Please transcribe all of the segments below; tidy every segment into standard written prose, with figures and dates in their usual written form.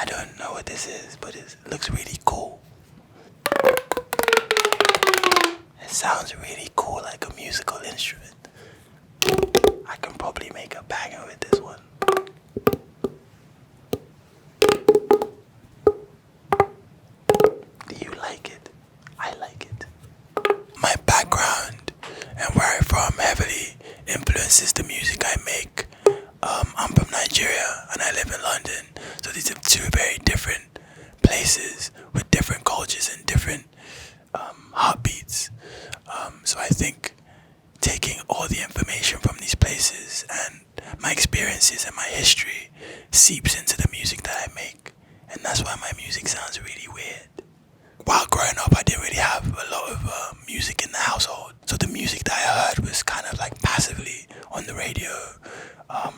I don't know what this is, but it looks really cool. It sounds really cool, like a musical instrument. I can probably make a banger with this one. Do you like it? I like it. My background and where I'm from heavily influences the music I make. I'm from Nigeria and I live in London, so these are two very different places with different cultures and different heartbeats. So I think taking all the information from these places and my experiences and my history seeps into the music that I make, and that's why my music sounds really weird. While growing up, I didn't really have a lot of music in the household, so the music that I heard was kind of like passively on the radio,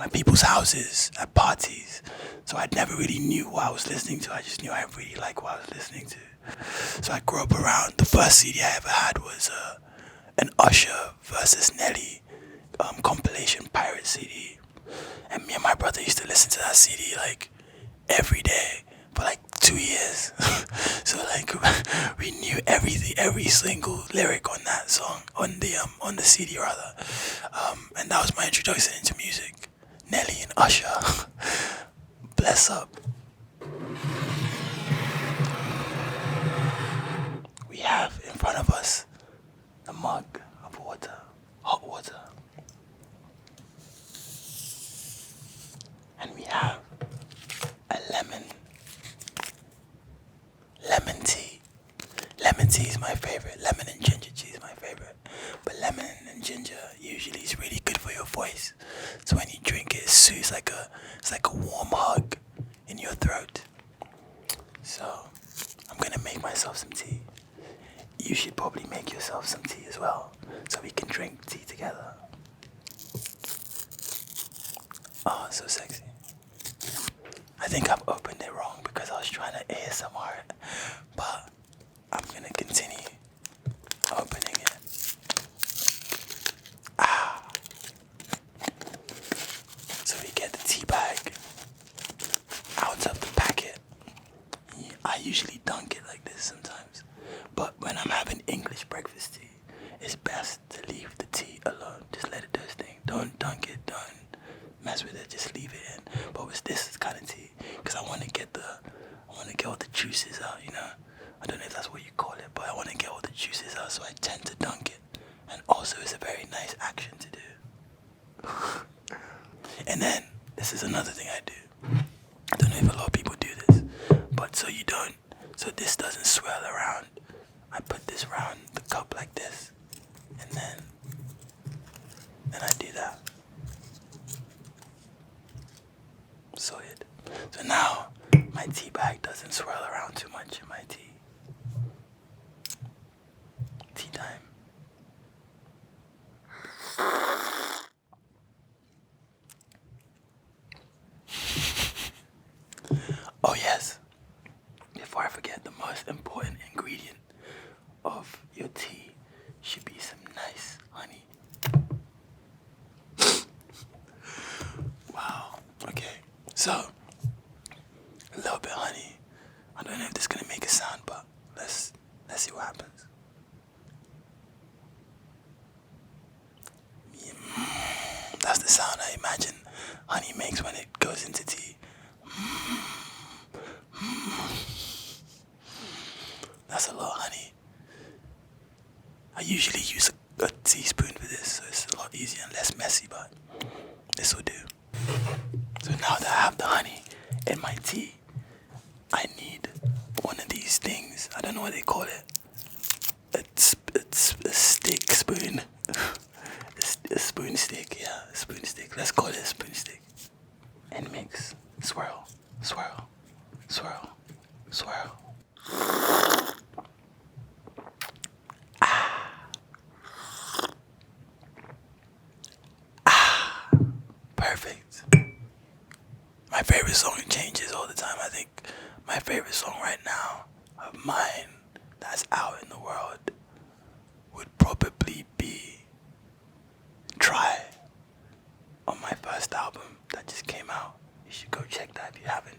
at people's houses, at parties. So I never really knew what I was listening to. I just knew I really liked what I was listening to. So I grew up around. The first CD I ever had was an Usher versus Nelly compilation pirate CD, and me and my brother used to listen to that CD like every day for like 2 years. So like we knew every single lyric on that song, on the CD rather, and that was my introduction into music. Nelly and Usher. Bless up. We have in front of us a mug of water, hot water, and we have a lemon tea. Lemon tea is my favorite. Lemon and ginger tea is my favorite. But lemon and ginger usually is really good for your voice. So when you drink it, it's like a warm hug in your throat. So I'm gonna make myself some tea. You should probably make yourself some tea as well, so we can drink tea together. Oh, so sexy. I think I've opened it wrong because I was trying to ASMR it, but I'm gonna continue opening it. So we get the tea bag out of the packet. I usually dunk it like this sometimes, but when I'm having English breakfast tea, it's best to leave the tea alone. Just let it do its thing. Don't dunk it, don't mess with it, just leave it in. But with this kind of tea, because I want to get all the juices out, you know. I don't know if that's what you call it, but I want to get all the juices out, so I tend to dunk it. And also, it's a very nice action to do. And then, this is another thing I do. I don't know if a lot of people do this, but so this doesn't swirl around, I put this around the cup like this, and then I do that. So now my tea bag doesn't swirl around too much in my tea. Tea time. Oh yes, before I forget, the most important ingredient of your tea should be some nice honey. Wow, okay, so a little bit of honey. I don't know if this is gonna make a sound, but let's see what happens. That's the sound I imagine honey makes when it goes into tea. That's a lot of honey. I usually use a teaspoon for this, so it's a lot easier and less messy, but this will do. So now that I have the honey in my tea, I need one of these things. I don't know what they call it. It's a stick spoon. A spoon stick, yeah, a spoon stick. Let's call it a spoon stick. And mix. Swirl, swirl, swirl, swirl. Perfect. My favorite song changes all the time. I think my favorite song right now of mine that's out in the world would probably be Try on my first album that just came out. You should go check that if you haven't.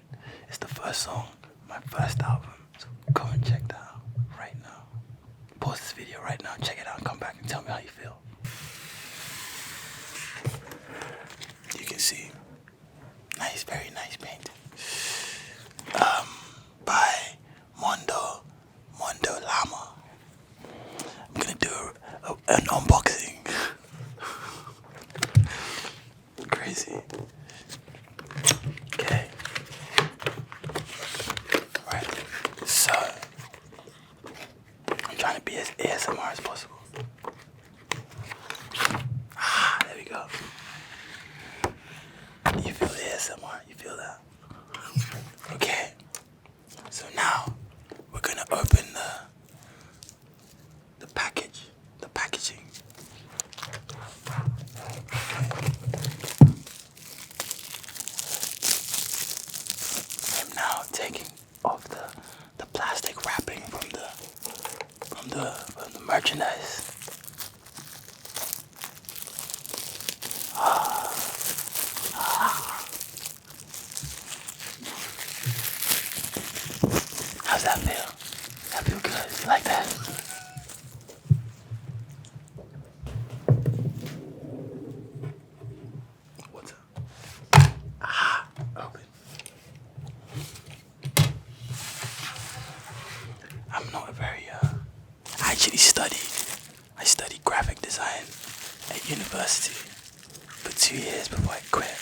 It's the first song, my first album. So go and check that out right now. Pause this video right now, check it out, and come back and tell me how you feel. You can see, nice, very nice paint. By Mondo Lama. I'm gonna do an unboxing. Crazy. Okay. Right. So I'm trying to be as ASMR as possible. There we go. You feel the ASMR? You feel that? Okay. So now we're gonna open the packaging. I'm now taking off the plastic wrapping from the merchandise. How's that feel? That feel good? You like that? What's up? Open. I'm not a very, I studied graphic design at university for 2 years before I quit.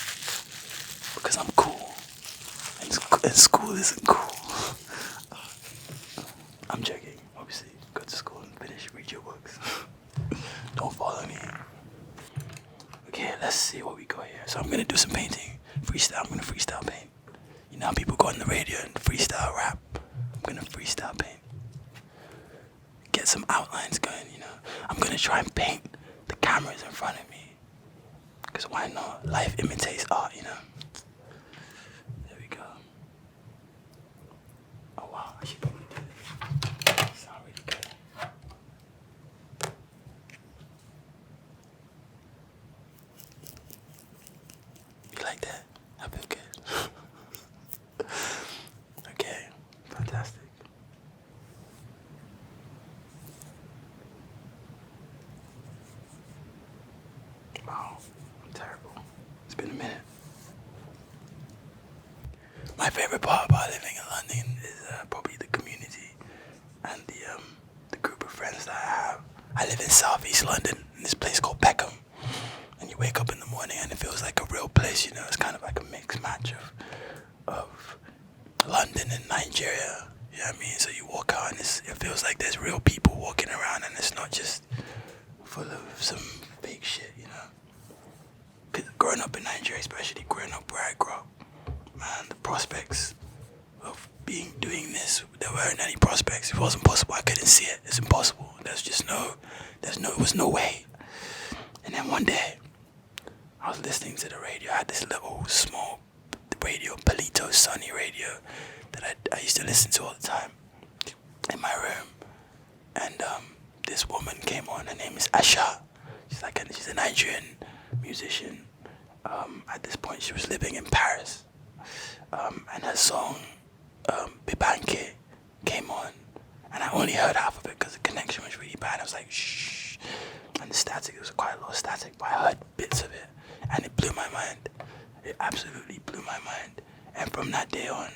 Because I'm cool. And school isn't cool. I'm joking, obviously. Go to school and read your books. Don't follow me. Okay, let's see what we got here. So I'm gonna do some painting. Freestyle, I'm gonna freestyle paint. You know how people go on the radio and freestyle rap? I'm gonna freestyle paint. Get some outlines going, you know. I'm gonna try and paint the cameras in front of me. Because why not? Life imitates art, you know. There we go. Oh wow, I should probably do this. Sound really good. You like that? I feel good. Okay, fantastic. Wow, I'm terrible. It's been a minute. My favorite part about living in London is probably the community and the group of friends that I have. I live in southeast London in this place called Peckham. And you wake up in the morning and it feels like a real place, you know. It's kind of like a mixed match of London and Nigeria. You know what I mean? So you walk out and it feels like there's real people walking around and it's not just full of some fake shit, you know. Cause growing up in Nigeria, especially growing up where I grew up, man, the prospects of doing this, there weren't any prospects. It wasn't possible. I couldn't see it. It's impossible. It was no way. And then one day, I was listening to the radio. I had this little small radio, Palito Sunny radio, that I used to listen to all the time in my room. And this woman came on. Her name is Asha. She's a Nigerian musician. At this point, she was living in Paris. And her song, Bibanke, came on. And I only heard half of it because the connection was really bad. I was like, shh. And the static, there was quite a lot of static, but I heard bits of it. And it blew my mind. It absolutely blew my mind. And from that day on,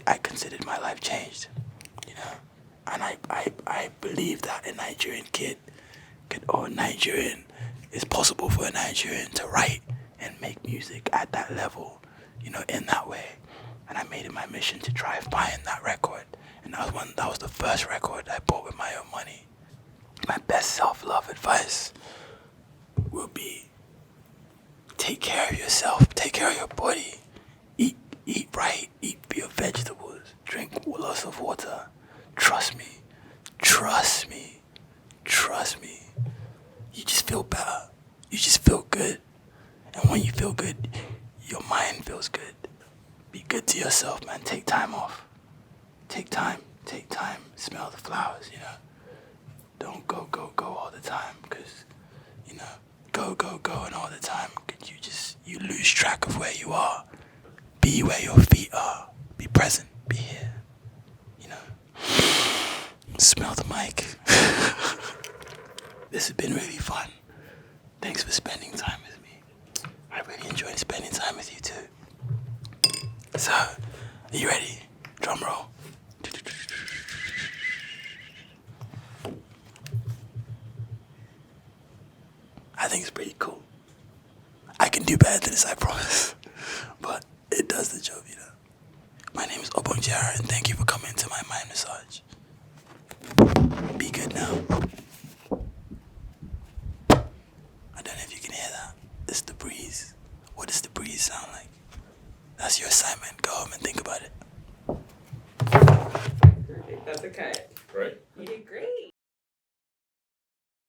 I considered my life changed, you know. And I believe that a Nigerian kid it's possible for a Nigerian to write and make music at that level, you know, in that way. And I made it my mission to try and find that record. And that was the first record I bought with my own money. My best self-love advice will be take care of yourself, take care of your body, eat right, eat your vegetables, drink lots of water. Trust me. You just feel better. You just feel good. And when you feel good, your mind feels good. Be good to yourself, man. Take time off. Take time. Smell the flowers, you know. Don't go all the time, because, you know, go and all the time, you lose track of where you are. be where your feet are. Be present. Be here. You know. Smell the mic. This has been really fun. Thanks for spending time with me. I really enjoyed spending time with you too. So, are you ready? Drum roll. I think it's pretty cool. I can do better than this, I promise. But it does the job, you know. My name is Obongjayar, and thank you for coming to my mind massage. Be good now. I don't know if you can hear that. It's the breeze. What does the breeze sound like? That's your assignment. Go home and think about it. Perfect. That's a cut. Right. You did great.